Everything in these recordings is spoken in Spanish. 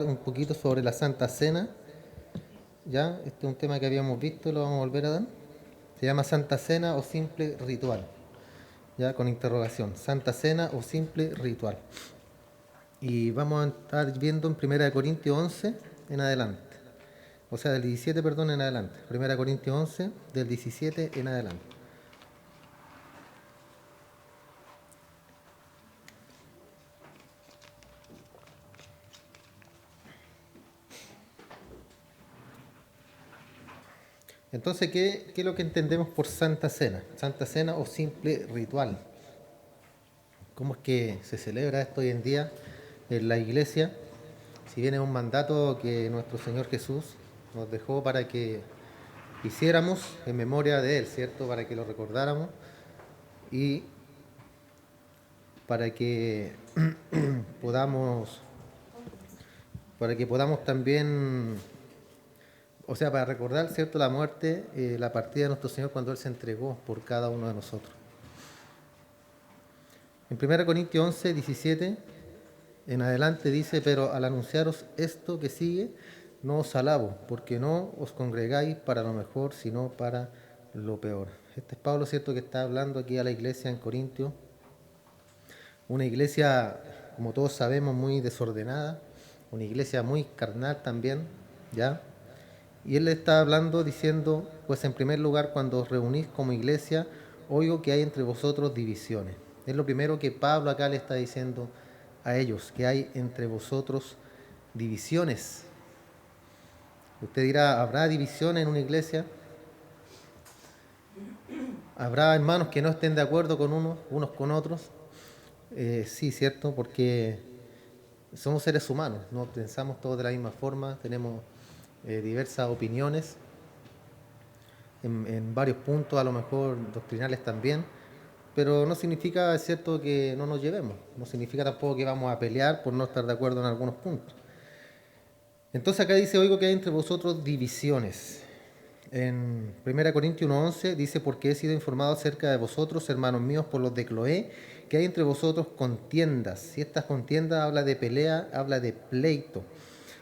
Un poquito sobre la Santa Cena. Ya, este es un tema que habíamos visto, lo vamos a volver a dar. Se llama Santa Cena o simple ritual. Ya, con interrogación. Santa Cena o simple ritual. Y vamos a estar viendo en 1 Corintios 11 en adelante. O sea, del 17, perdón, en adelante. 1 Corintios 11, del 17 en adelante. Entonces, ¿qué es lo que entendemos por Santa Cena? Santa Cena o simple ritual. ¿Cómo es que se celebra esto hoy en día en la iglesia? Si bien es un mandato que nuestro Señor Jesús nos dejó para que hiciéramos en memoria de Él, ¿cierto? Para que lo recordáramos y para que podamos, para que podamos también, o sea, para recordar, ¿cierto? La muerte, la partida de nuestro Señor cuando Él se entregó por cada uno de nosotros. En 1 Corintios 11, 17 en adelante dice: pero al anunciaros esto que sigue, no os alabo, porque no os congregáis para lo mejor, sino para lo peor. Este es Pablo, ¿cierto?, que está hablando aquí a la iglesia en Corintio. Una iglesia, como todos sabemos, muy desordenada, una iglesia muy carnal también, ¿ya? Y él le está hablando diciendo: pues en primer lugar, cuando os reunís como iglesia, oigo que hay entre vosotros divisiones. Es lo primero que Pablo acá le está diciendo a ellos, que hay entre vosotros divisiones. Usted dirá: ¿habrá divisiones en una iglesia? ¿Habrá hermanos que no estén de acuerdo con unos con otros? Sí, cierto, porque somos seres humanos, no pensamos todos de la misma forma, tenemos diversas opiniones en varios puntos, a lo mejor doctrinales también, pero no significa, es cierto, que no nos llevemos, no significa tampoco que vamos a pelear por no estar de acuerdo en algunos puntos. Entonces acá dice: oigo que hay entre vosotros divisiones. En 1 Corintios 1:11 dice: porque he sido informado acerca de vosotros, hermanos míos, por los de Cloé, que hay entre vosotros contiendas. Y estas contiendas habla de pelea, habla de pleito.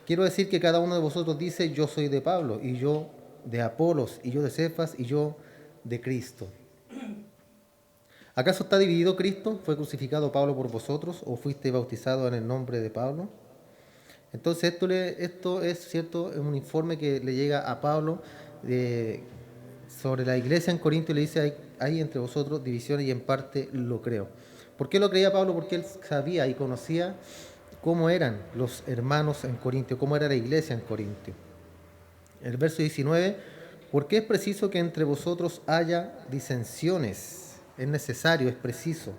Quiero decir que cada uno de vosotros dice: yo soy de Pablo, y yo de Apolos, y yo de Cefas, y yo de Cristo. ¿Acaso está dividido Cristo? ¿Fue crucificado Pablo por vosotros? ¿O fuiste bautizado en el nombre de Pablo? Entonces esto es cierto, es un informe que le llega a Pablo sobre la iglesia en Corinto, y le dice: hay entre vosotros divisiones, y en parte lo creo. ¿Por qué lo creía Pablo? Porque él sabía y conocía cómo eran los hermanos en Corintio, cómo era la iglesia en Corintio. El verso 19: porque es preciso que entre vosotros haya disensiones. Es necesario, es preciso.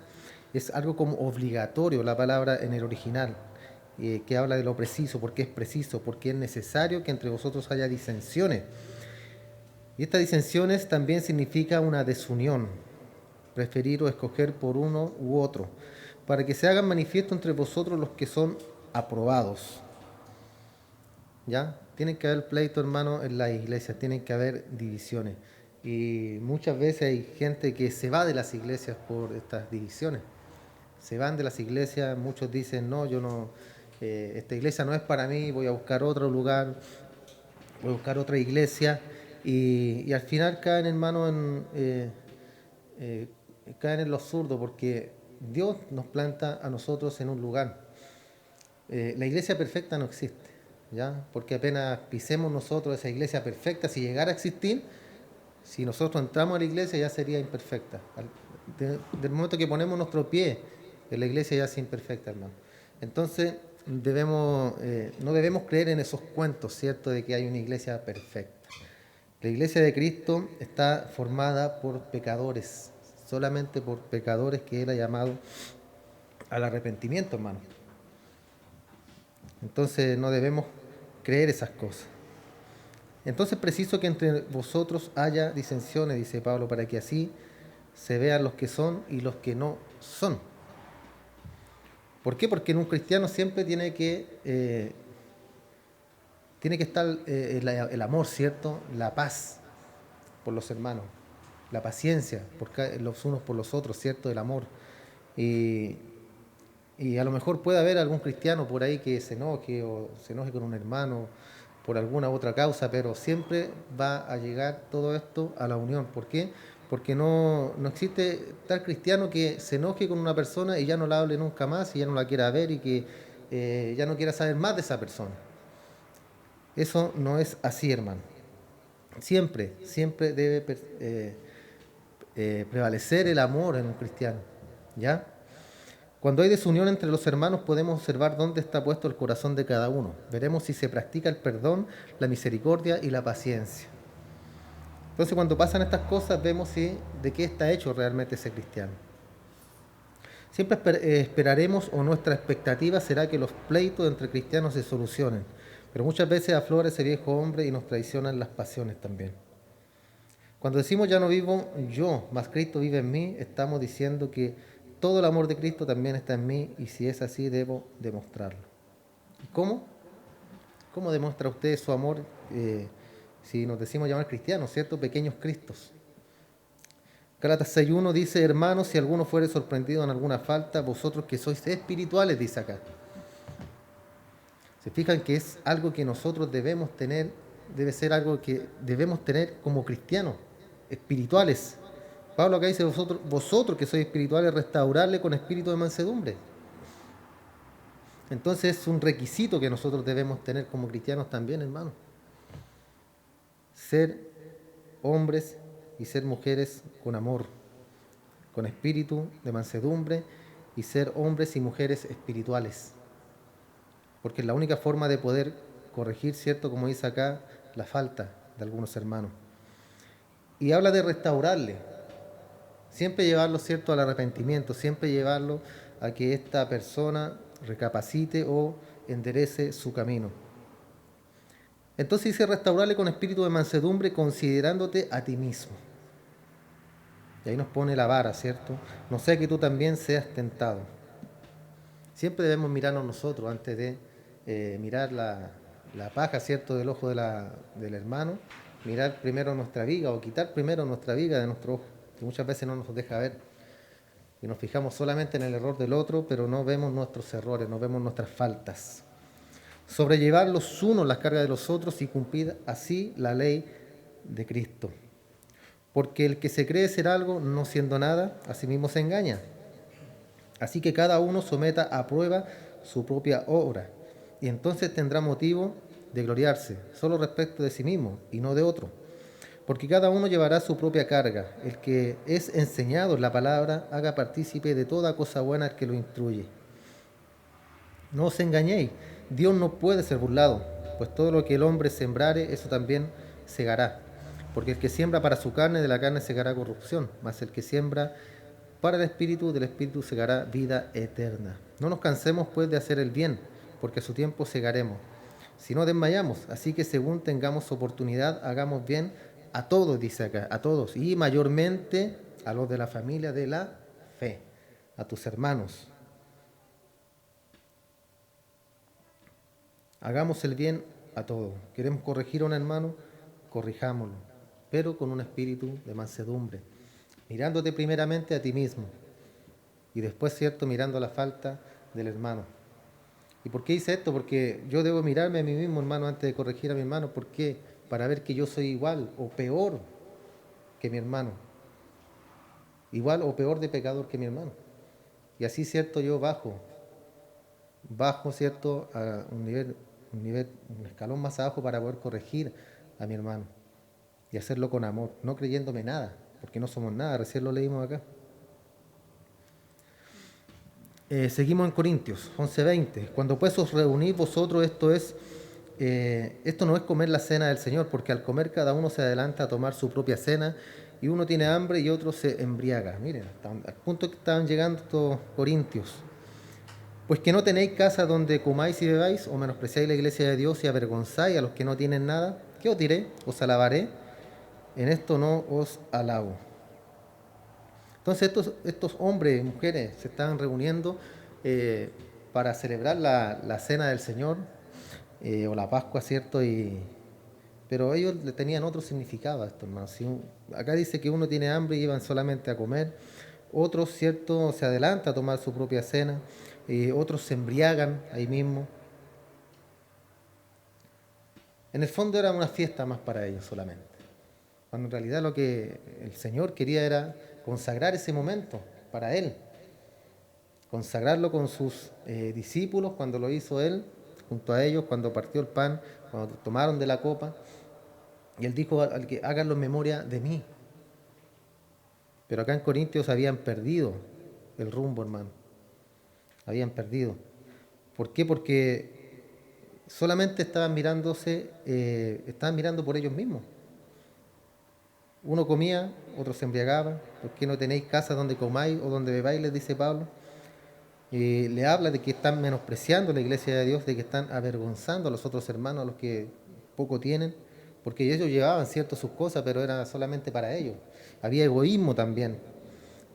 Es algo como obligatorio la palabra en el original, que habla de lo preciso, porque es preciso, porque es necesario que entre vosotros haya disensiones. Y estas disensiones también significa una desunión, preferir o escoger por uno u otro, para que se hagan manifiesto entre vosotros los que son aprobados. ¿Ya? Tienen que haber pleito, hermano, en las iglesias, tienen que haber divisiones. Y muchas veces hay gente que se va de las iglesias por estas divisiones. Se van de las iglesias, muchos dicen: no, yo no, esta iglesia no es para mí, voy a buscar otro lugar, voy a buscar otra iglesia. Y al final caen, hermano, eh, caen en lo absurdo, porque Dios nos planta a nosotros en un lugar. La iglesia perfecta no existe, ¿ya? Porque apenas pisemos nosotros esa iglesia perfecta, si llegara a existir, si nosotros entramos a la iglesia, ya sería imperfecta. Del momento que ponemos nuestro pie en la iglesia, ya es imperfecta, hermano. Entonces, no debemos creer en esos cuentos, ¿cierto?, de que hay una iglesia perfecta. La iglesia de Cristo está formada por pecadores, solamente por pecadores que Él ha llamado al arrepentimiento, hermano. Entonces no debemos creer esas cosas. Entonces es preciso que entre vosotros haya disensiones, dice Pablo, para que así se vean los que son y los que no son. ¿Por qué? Porque en un cristiano siempre tiene que estar el amor, ¿cierto? La paz por los hermanos, la paciencia los unos por los otros, ¿cierto? El amor. Y Y a lo mejor puede haber algún cristiano por ahí que se enoje o se enoje con un hermano por alguna otra causa, pero siempre va a llegar todo esto a la unión. ¿Por qué? Porque no existe tal cristiano que se enoje con una persona y ya no la hable nunca más y ya no la quiera ver y que ya no quiera saber más de esa persona. Eso no es así, hermano. Siempre debe prevalecer el amor en un cristiano. ¿Ya? Cuando hay desunión entre los hermanos podemos observar dónde está puesto el corazón de cada uno. Veremos si se practica el perdón, la misericordia y la paciencia. Entonces cuando pasan estas cosas vemos si de qué está hecho realmente ese cristiano. Siempre esperaremos o nuestra expectativa será que los pleitos entre cristianos se solucionen, pero muchas veces aflora ese viejo hombre y nos traicionan las pasiones también. Cuando decimos ya no vivo yo, más Cristo vive en mí, estamos diciendo que todo el amor de Cristo también está en mí y si es así debo demostrarlo. ¿Y cómo? ¿Cómo demuestra usted su amor si nos decimos llamar cristianos, ¿cierto? Pequeños Cristos. Gálatas 6.1 dice, hermanos, si alguno fuere sorprendido en alguna falta, vosotros que sois espirituales, dice acá. Se fijan que es algo que nosotros debemos tener, debe ser algo que debemos tener como cristianos, espirituales. Pablo acá dice, vosotros que sois espirituales, restaurarle con espíritu de mansedumbre. Entonces es un requisito que nosotros debemos tener como cristianos también, hermanos. Ser hombres y ser mujeres con amor, con espíritu de mansedumbre y ser hombres y mujeres espirituales. Porque es la única forma de poder corregir, ¿cierto? Como dice acá, la falta de algunos hermanos. Y habla de restaurarle. Siempre llevarlo, ¿cierto?, al arrepentimiento, siempre llevarlo a que esta persona recapacite o enderece su camino. Entonces dice restaurarle con espíritu de mansedumbre, considerándote a ti mismo. Y ahí nos pone la vara, ¿cierto? No sea que tú también seas tentado. Siempre debemos mirarnos nosotros antes de mirar la paja, ¿cierto?, del ojo del hermano. Mirar primero nuestra viga o quitar primero nuestra viga de nuestro ojo, que muchas veces no nos deja ver. Y nos fijamos solamente en el error del otro, pero no vemos nuestros errores, no vemos nuestras faltas. Sobrellevar los unos las cargas de los otros y cumplir así la ley de Cristo. Porque el que se cree ser algo, no siendo nada, a sí mismo se engaña. Así que cada uno someta a prueba su propia obra, y entonces tendrá motivo de gloriarse, solo respecto de sí mismo y no de otro. Porque cada uno llevará su propia carga. El que es enseñado en la palabra, haga partícipe de toda cosa buena al que lo instruye. No os engañéis, Dios no puede ser burlado, pues todo lo que el hombre sembrare, eso también segará. Porque el que siembra para su carne, de la carne segará corrupción, mas el que siembra para el Espíritu, del Espíritu segará vida eterna. No nos cansemos pues de hacer el bien, porque a su tiempo segaremos. Si no desmayamos, así que según tengamos oportunidad, hagamos bien a todos, dice acá, a todos, y mayormente a los de la familia de la fe, a tus hermanos. Hagamos el bien a todos. ¿Queremos corregir a un hermano? Corrijámoslo, pero con un espíritu de mansedumbre, mirándote primeramente a ti mismo y después, ¿cierto?, mirando la falta del hermano. ¿Y por qué hice esto? Porque yo debo mirarme a mí mismo, hermano, antes de corregir a mi hermano. ¿Por qué? Para ver que yo soy igual o peor que mi hermano. Igual o peor de pecador que mi hermano. Y así, ¿cierto?, yo bajo, ¿cierto?, a un escalón más abajo para poder corregir a mi hermano y hacerlo con amor, no creyéndome nada, porque no somos nada, recién lo leímos acá. Seguimos en Corintios 11:20. Cuando pues os reunís vosotros, esto no es comer la cena del Señor, porque al comer cada uno se adelanta a tomar su propia cena y uno tiene hambre y otro se embriaga. Miren, al punto que estaban llegando estos corintios. Pues que no tenéis casa donde comáis y bebáis, o menospreciáis la iglesia de Dios y avergonzáis a los que no tienen nada. ¿Qué os diré? ¿Os alabaré? En esto no os alabo. Entonces estos hombres y mujeres se estaban reuniendo para celebrar la cena del Señor o la Pascua, ¿cierto? Pero ellos le tenían otro significado a esto, hermanos. Acá dice que uno tiene hambre y iban solamente a comer. Otros, ¿cierto?, se adelanta a tomar su propia cena. otros se embriagan ahí mismo. En el fondo era una fiesta más para ellos solamente, cuando en realidad lo que el Señor quería era consagrar ese momento para Él, consagrarlo con sus discípulos cuando lo hizo Él, junto a ellos, cuando partió el pan, cuando tomaron de la copa, y Él dijo al que háganlo en memoria de mí. Pero acá en Corintios habían perdido el rumbo, hermano, habían perdido. ¿Por qué? Porque solamente estaban mirando por ellos mismos. Uno comía, otro se embriagaba. ¿Por qué no tenéis casa donde comáis o donde bebáis? Les dice Pablo. Le habla de que están menospreciando la iglesia de Dios, de que están avergonzando a los otros hermanos, a los que poco tienen, porque ellos llevaban cierto sus cosas, pero era solamente para ellos. Había egoísmo también.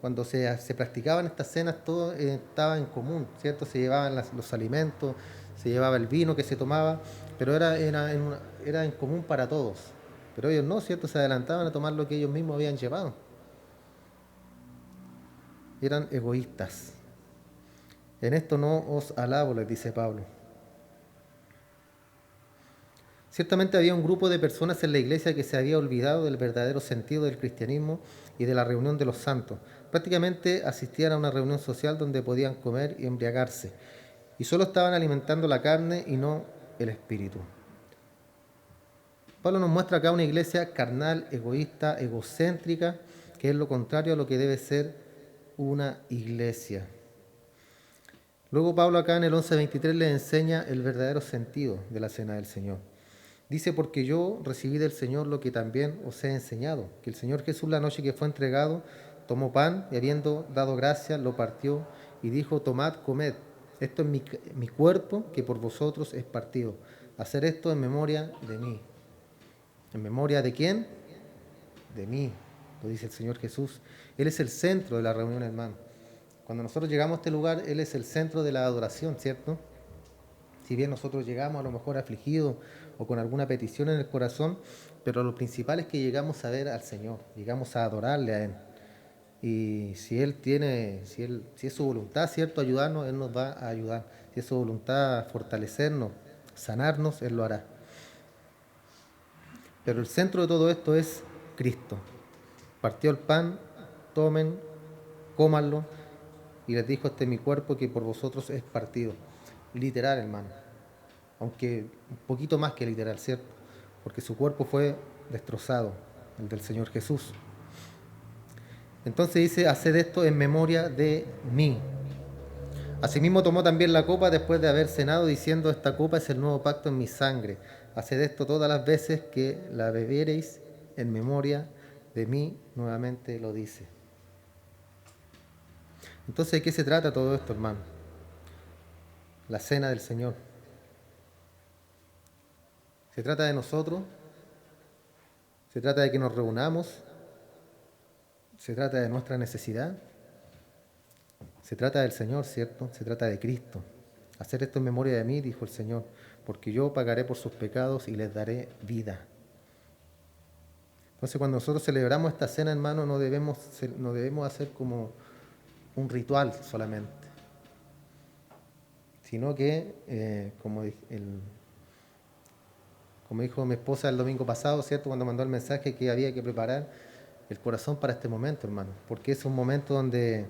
Cuando se practicaban estas cenas, todo estaba en común, ¿cierto? Se llevaban los alimentos, se llevaba el vino que se tomaba, pero era en común para todos. Pero ellos no, ¿cierto? Se adelantaban a tomar lo que ellos mismos habían llevado. Eran egoístas. En esto no os alabo, les dice Pablo. Ciertamente había un grupo de personas en la iglesia que se había olvidado del verdadero sentido del cristianismo y de la reunión de los santos. Prácticamente asistían a una reunión social donde podían comer y embriagarse, y solo estaban alimentando la carne y no el espíritu. Pablo nos muestra acá una iglesia carnal, egoísta, egocéntrica, que es lo contrario a lo que debe ser una iglesia. Luego Pablo acá en el 11:23 les enseña el verdadero sentido de la cena del Señor. Dice, porque yo recibí del Señor lo que también os he enseñado, que el Señor Jesús la noche que fue entregado tomó pan y habiendo dado gracias lo partió y dijo, tomad, comed, esto es mi cuerpo que por vosotros es partido. Hacer esto en memoria de mí. ¿En memoria de quién? De mí, lo dice el Señor Jesús. Él es el centro de la reunión, hermano. Cuando nosotros llegamos a este lugar, Él es el centro de la adoración, ¿cierto? Si bien nosotros llegamos a lo mejor afligidos o con alguna petición en el corazón, pero lo principal es que llegamos a ver al Señor, llegamos a adorarle a Él. Y si es su voluntad, ¿cierto?, ayudarnos, Él nos va a ayudar. Si es su voluntad fortalecernos, sanarnos, Él lo hará. Pero el centro de todo esto es Cristo. Partió el pan, tomen, cómanlo, y les dijo, este es mi cuerpo que por vosotros es partido. Literal, hermano. Aunque un poquito más que literal, ¿cierto? Porque su cuerpo fue destrozado, el del Señor Jesús. Entonces dice, haced esto en memoria de mí. Asimismo tomó también la copa después de haber cenado, diciendo, esta copa es el nuevo pacto en mi sangre. Haced esto todas las veces que la bebiereis en memoria de mí, nuevamente lo dice. Entonces, ¿de qué se trata todo esto, hermano? La cena del Señor. Se trata de nosotros, se trata de que nos reunamos, se trata de nuestra necesidad, se trata del Señor, ¿cierto? Se trata de Cristo. Hacer esto en memoria de mí, dijo el Señor, porque yo pagaré por sus pecados y les daré vida. Entonces, cuando nosotros celebramos esta cena, hermano, no debemos hacer como un ritual solamente, sino que, como dijo mi esposa el domingo pasado, ¿cierto?, cuando mandó el mensaje, que había que preparar el corazón para este momento, hermano, porque es un momento donde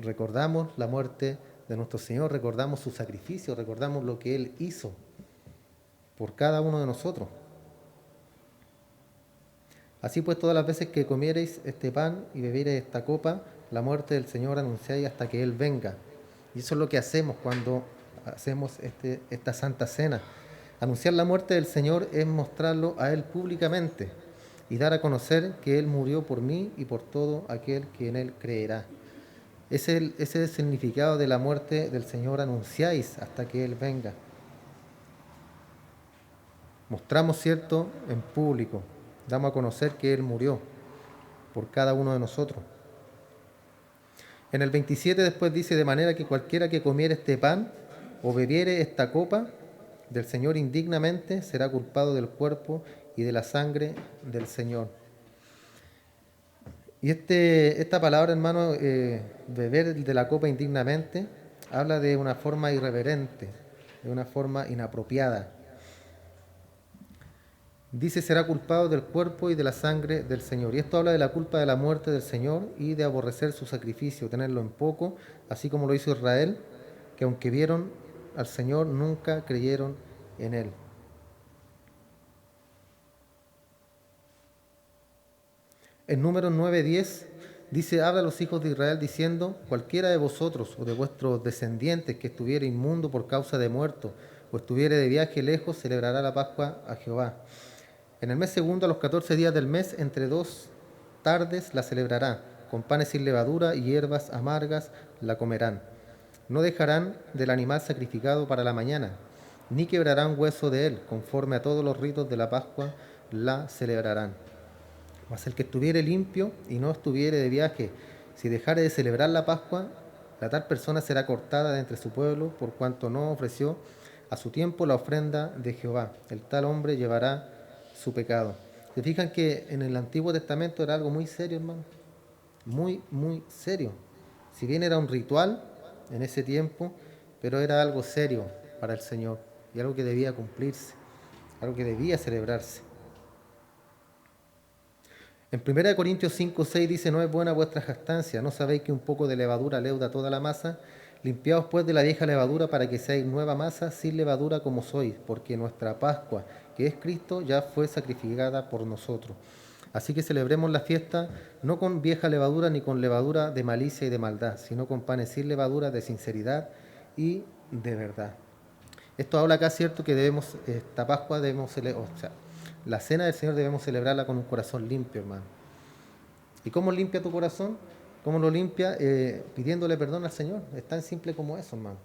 recordamos la muerte de nuestro Señor, recordamos su sacrificio, recordamos lo que Él hizo por cada uno de nosotros. Así pues, todas las veces que comiereis este pan y bebiereis esta copa, la muerte del Señor anunciáis hasta que Él venga. Y eso es lo que hacemos cuando hacemos esta santa cena. Anunciar la muerte del Señor es mostrarlo a Él públicamente y dar a conocer que Él murió por mí y por todo aquel que en Él creerá. Ese es el significado de la muerte del Señor, anunciáis hasta que Él venga. Mostramos, ¿cierto?, en público, damos a conocer que Él murió por cada uno de nosotros. En el 27 después dice, de manera que cualquiera que comiere este pan o bebiere esta copa del Señor indignamente será culpado del cuerpo y de la sangre del Señor. Y esta palabra, hermano, beber de la copa indignamente, habla de una forma irreverente, de una forma inapropiada. Dice, será culpado del cuerpo y de la sangre del Señor. Y esto habla de la culpa de la muerte del Señor y de aborrecer su sacrificio, tenerlo en poco, así como lo hizo Israel, que aunque vieron al Señor, nunca creyeron en Él. En Números 9:10 dice, habla a los hijos de Israel diciendo, cualquiera de vosotros o de vuestros descendientes que estuviere inmundo por causa de muerto o estuviere de viaje lejos, celebrará la Pascua a Jehová. En el mes segundo, a los 14 días del mes, entre 2 tardes la celebrará, con panes sin levadura y hierbas amargas la comerán. No dejarán del animal sacrificado para la mañana, ni quebrarán hueso de él, conforme a todos los ritos de la Pascua la celebrarán. Mas el que estuviere limpio y no estuviere de viaje, si dejare de celebrar la Pascua, la tal persona será cortada de entre su pueblo, por cuanto no ofreció a su tiempo la ofrenda de Jehová. El tal hombre llevará su pecado. ¿Se fijan que en el Antiguo Testamento era algo muy serio, hermano? Muy, muy serio. Si bien era un ritual en ese tiempo, pero era algo serio para el Señor y algo que debía cumplirse, algo que debía celebrarse. En 1 Corintios 5:6 dice, no es buena vuestra jactancia, ¿no sabéis que un poco de levadura leuda toda la masa? Limpiaos pues de la vieja levadura para que seáis nueva masa, sin levadura como sois, porque nuestra Pascua, que es Cristo, ya fue sacrificada por nosotros. Así que celebremos la fiesta no con vieja levadura ni con levadura de malicia y de maldad, sino con panes sin levadura de sinceridad y de verdad. Esto habla acá, cierto, que debemos, esta Pascua debemos celebrar, o sea, la cena del Señor debemos celebrarla con un corazón limpio, hermano. ¿Y cómo limpia tu corazón? ¿Cómo lo limpia? Pidiéndole perdón al Señor. Es tan simple como eso, hermano.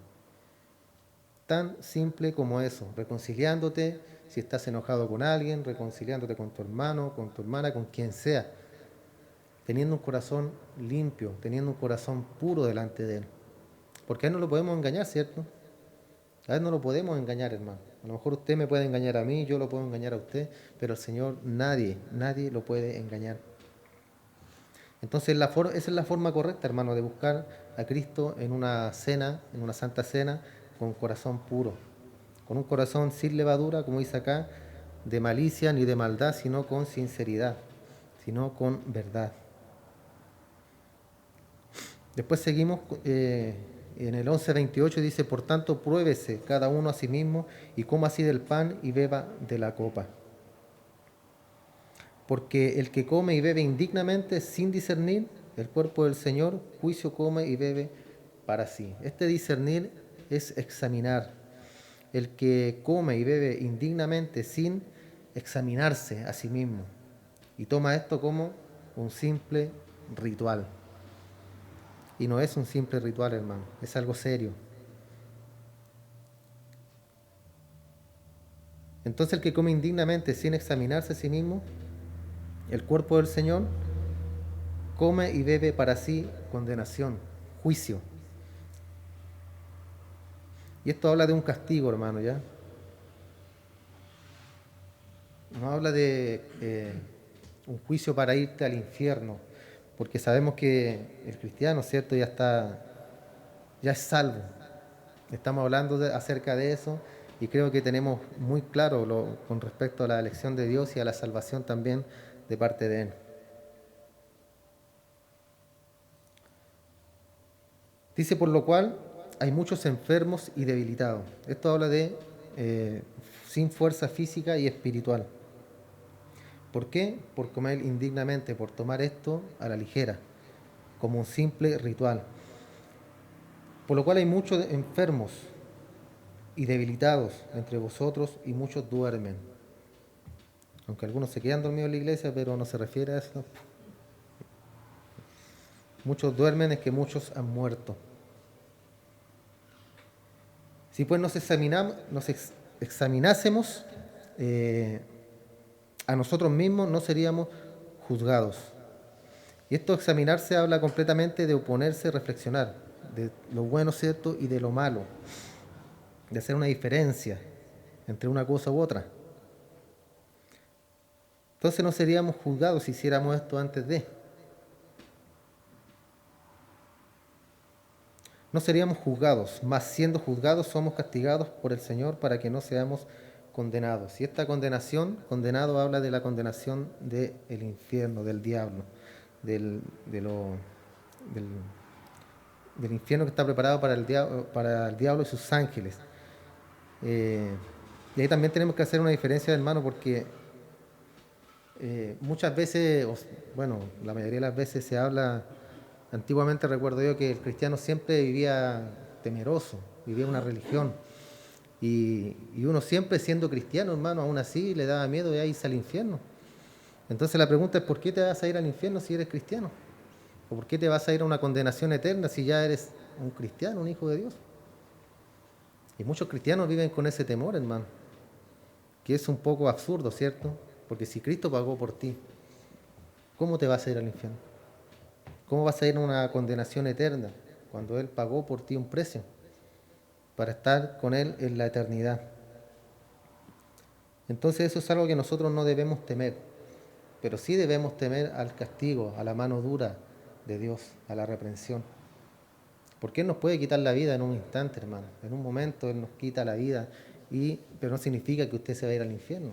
Tan simple como eso. Reconciliándote, si estás enojado con alguien, reconciliándote con tu hermano, con tu hermana, con quien sea. Teniendo un corazón limpio, teniendo un corazón puro delante de Él. Porque a Él no lo podemos engañar, ¿cierto? A Él no lo podemos engañar, hermano. A lo mejor usted me puede engañar a mí, yo lo puedo engañar a usted, pero al Señor nadie lo puede engañar. Entonces esa es la forma correcta, hermano, de buscar a Cristo en una cena, en una santa cena, con un corazón puro, con un corazón sin levadura, como dice acá, de malicia ni de maldad, sino con sinceridad, sino con verdad. Después seguimos en el 11:28 dice, por tanto, pruébese cada uno a sí mismo y coma así del pan y beba de la copa. Porque el que come y bebe indignamente sin discernir el cuerpo del Señor, juicio come y bebe para sí. Este discernir es examinar. El que come y bebe indignamente sin examinarse a sí mismo. Y toma esto como un simple ritual. Y no es un simple ritual, hermano, es algo serio. Entonces el que come indignamente sin examinarse a sí mismo, el cuerpo del Señor, come y bebe para sí condenación, juicio. Y esto habla de un castigo, hermano, ¿ya? No habla de un juicio para irte al infierno, porque sabemos que el cristiano, ¿cierto?, ya es salvo. Estamos hablando acerca de eso y creo que tenemos muy claro con respecto a la elección de Dios y a la salvación también de parte de Él. Dice, por lo cual hay muchos enfermos y debilitados. Esto habla de sin fuerza física y espiritual. ¿Por qué? Por comer indignamente, por tomar esto a la ligera, como un simple ritual. Por lo cual hay muchos enfermos y debilitados entre vosotros y muchos duermen. Aunque algunos se quedan dormidos en la iglesia, pero no se refiere a eso. Muchos duermen, es que muchos han muerto. Si pues nos examinásemos a nosotros mismos, no seríamos juzgados. Y esto examinarse habla completamente de oponerse, reflexionar, de lo bueno, cierto, y de lo malo, de hacer una diferencia entre una cosa u otra. Entonces no seríamos juzgados si hiciéramos esto antes de. no seríamos juzgados, mas siendo juzgados somos castigados por el Señor para que no seamos condenados. Y esta condenación, condenado habla de la condenación del infierno, del diablo, del, de lo- del, del infierno que está preparado para el diablo y sus ángeles. Eh, y ahí también tenemos que hacer una diferencia, hermano, porque muchas veces, bueno, la mayoría de las veces se habla, antiguamente recuerdo yo que el cristiano siempre vivía temeroso, vivía una religión. Y uno siempre siendo cristiano, hermano, aún así le daba miedo de irse al infierno. Entonces la pregunta es, ¿por qué te vas a ir al infierno si eres cristiano? ¿O por qué te vas a ir a una condenación eterna si ya eres un cristiano, un hijo de Dios? Y muchos cristianos viven con ese temor, hermano, que es un poco absurdo, ¿cierto? Porque si Cristo pagó por ti, ¿cómo te vas a ir al infierno? ¿Cómo vas a ir a una condenación eterna cuando Él pagó por ti un precio para estar con Él en la eternidad? Entonces eso es algo que nosotros no debemos temer, pero sí debemos temer al castigo, a la mano dura de Dios, a la reprensión. Porque Él nos puede quitar la vida en un instante, hermano. En un momento Él nos quita la vida, pero no significa que usted se va a ir al infierno,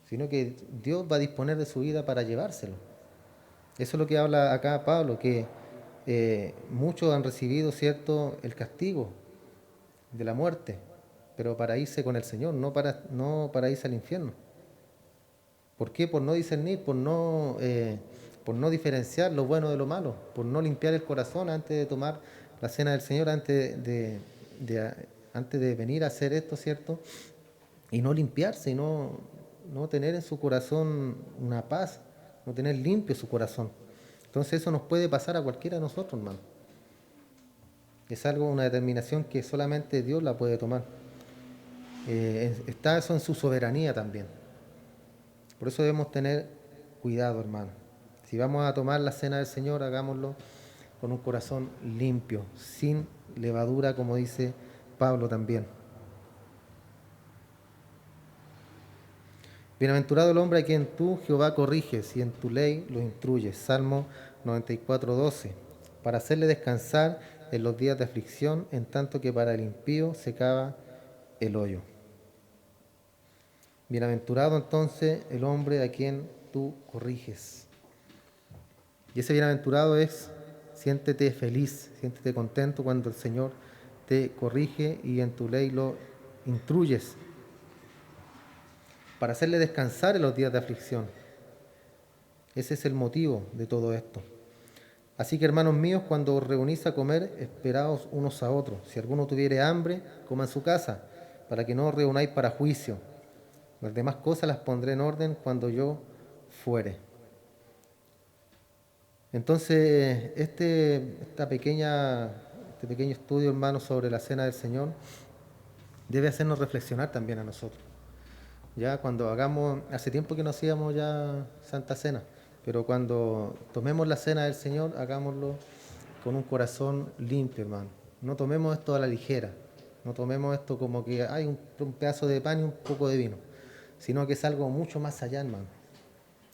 sino que Dios va a disponer de su vida para llevárselo. Eso es lo que habla acá Pablo, que muchos han recibido, ¿cierto?, el castigo de la muerte, pero para irse con el Señor, no para irse al infierno. ¿Por qué? Por no discernir, por no diferenciar lo bueno de lo malo, por no limpiar el corazón antes de tomar la cena del Señor, de- antes de venir a hacer esto, ¿cierto? Y no limpiarse, y no tener en su corazón una paz, no tener limpio su corazón. Entonces eso nos puede pasar a cualquiera de nosotros, hermano. Es algo, una determinación que solamente Dios la puede tomar. Está eso en su soberanía también. Por eso debemos tener cuidado, hermano. Si vamos a tomar la cena del Señor, hagámoslo con un corazón limpio, sin levadura, como dice Pablo también. Bienaventurado el hombre a quien tú, Jehová, corriges y en tu ley lo instruyes. Salmo 94:12. Para hacerle descansar en los días de aflicción, en tanto que para el impío se cava el hoyo. Bienaventurado entonces el hombre a quien tú corriges. Y ese bienaventurado es, siéntete feliz, siéntete contento cuando el Señor te corrige y en tu ley lo instruyes para hacerle descansar en los días de aflicción. Ese es el motivo de todo esto. Así que, hermanos míos, cuando os reunís a comer, esperaos unos a otros. Si alguno tuviere hambre, coma en su casa, para que no os reunáis para juicio. Las demás cosas las pondré en orden cuando yo fuere. Entonces, este pequeño estudio, hermanos, sobre la cena del Señor, debe hacernos reflexionar también a nosotros. Ya cuando hagamos, hace tiempo que no hacíamos ya Santa Cena, pero cuando tomemos la cena del Señor, hagámoslo con un corazón limpio, hermano. No tomemos esto a la ligera, no tomemos esto como que hay un pedazo de pan y un poco de vino, sino que es algo mucho más allá, hermano.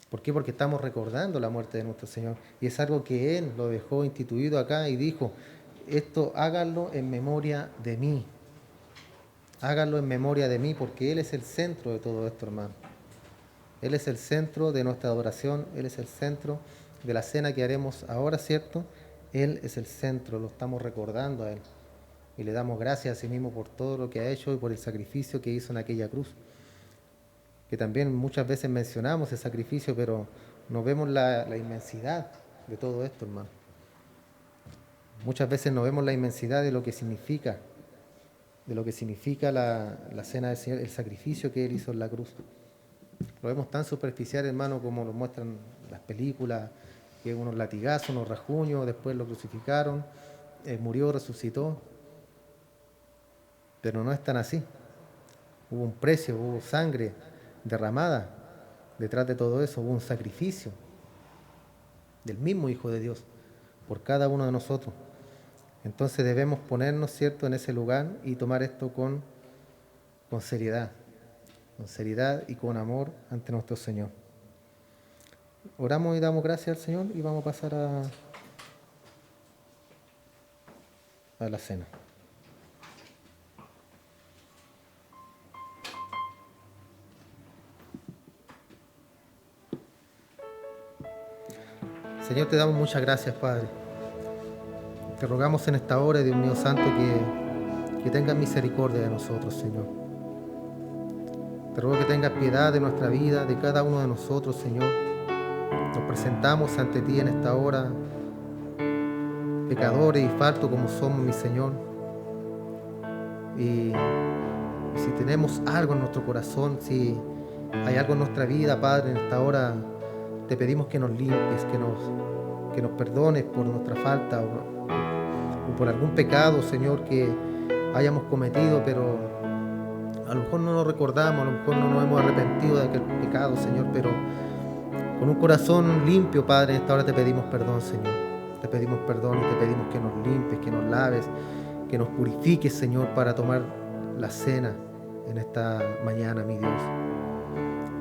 ¿Por qué? Porque estamos recordando la muerte de nuestro Señor y es algo que Él lo dejó instituido acá y dijo, esto háganlo en memoria de mí. Háganlo en memoria de mí porque Él es el centro de todo esto, hermano. Él es el centro de nuestra adoración, Él es el centro de la cena que haremos ahora, ¿cierto? Él es el centro, lo estamos recordando a Él. Y le damos gracias a sí mismo por todo lo que ha hecho y por el sacrificio que hizo en aquella cruz. Que también muchas veces mencionamos ese sacrificio, pero no vemos la inmensidad de todo esto, hermano. Muchas veces no vemos la inmensidad de lo que significa, la cena del Señor, el sacrificio que Él hizo en la cruz. Lo vemos tan superficial, hermano, como lo muestran las películas, que unos latigazos, unos rajuños, después lo crucificaron, murió, resucitó, pero no es tan así. Hubo un precio, hubo sangre derramada detrás de todo eso, hubo un sacrificio del mismo Hijo de Dios por cada uno de nosotros. Entonces debemos ponernos, ¿cierto?, en ese lugar y tomar esto con seriedad y con amor ante nuestro Señor. Oramos y damos gracias al Señor y vamos a pasar a la cena. Señor, te damos muchas gracias, Padre. Te rogamos en esta hora, Dios mío santo, que tengas misericordia de nosotros, Señor. Te ruego que tengas piedad de nuestra vida, de cada uno de nosotros, Señor. Nos presentamos ante ti en esta hora, pecadores y faltos como somos, mi Señor. Y si tenemos algo en nuestro corazón, si hay algo en nuestra vida, Padre, en esta hora te pedimos que nos limpies, que nos perdones por nuestra falta o por algún pecado, Señor, que hayamos cometido, pero a lo mejor no nos recordamos, a lo mejor no nos hemos arrepentido de aquel pecado, Señor, pero con un corazón limpio, Padre, en esta hora te pedimos perdón, Señor. Te pedimos perdón y te pedimos que nos limpies, que nos laves, que nos purifiques, Señor, para tomar la cena en esta mañana, mi Dios.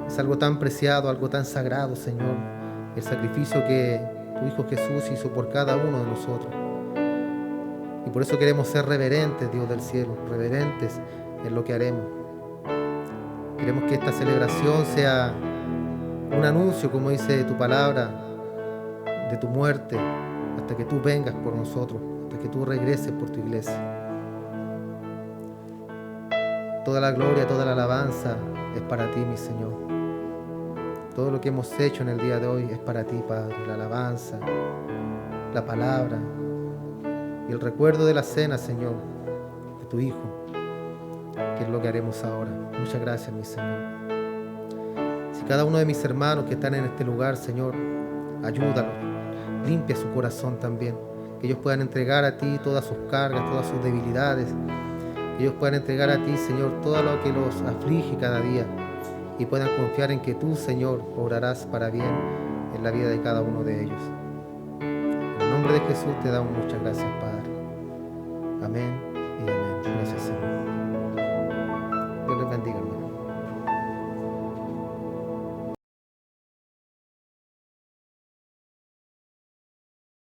Es algo tan preciado, algo tan sagrado, Señor, el sacrificio que tu Hijo Jesús hizo por cada uno de nosotros. Y por eso queremos ser reverentes, Dios del cielo, reverentes en lo que haremos. Queremos que esta celebración sea un anuncio, como dice tu palabra, de tu muerte, hasta que tú vengas por nosotros, hasta que tú regreses por tu iglesia. Toda la gloria, toda la alabanza es para ti, mi Señor. Todo lo que hemos hecho en el día de hoy es para ti, Padre. La alabanza, la palabra y el recuerdo de la cena, Señor, de tu Hijo, que es lo que haremos ahora. Muchas gracias, mi Señor. Si cada uno de mis hermanos que están en este lugar, Señor, ayúdalos, limpia su corazón también, que ellos puedan entregar a ti todas sus cargas, todas sus debilidades, que ellos puedan entregar a ti, Señor, todo lo que los aflige cada día y puedan confiar en que tú, Señor, obrarás para bien en la vida de cada uno de ellos. En el nombre de Jesús te damos muchas gracias, Padre. Amén y amén.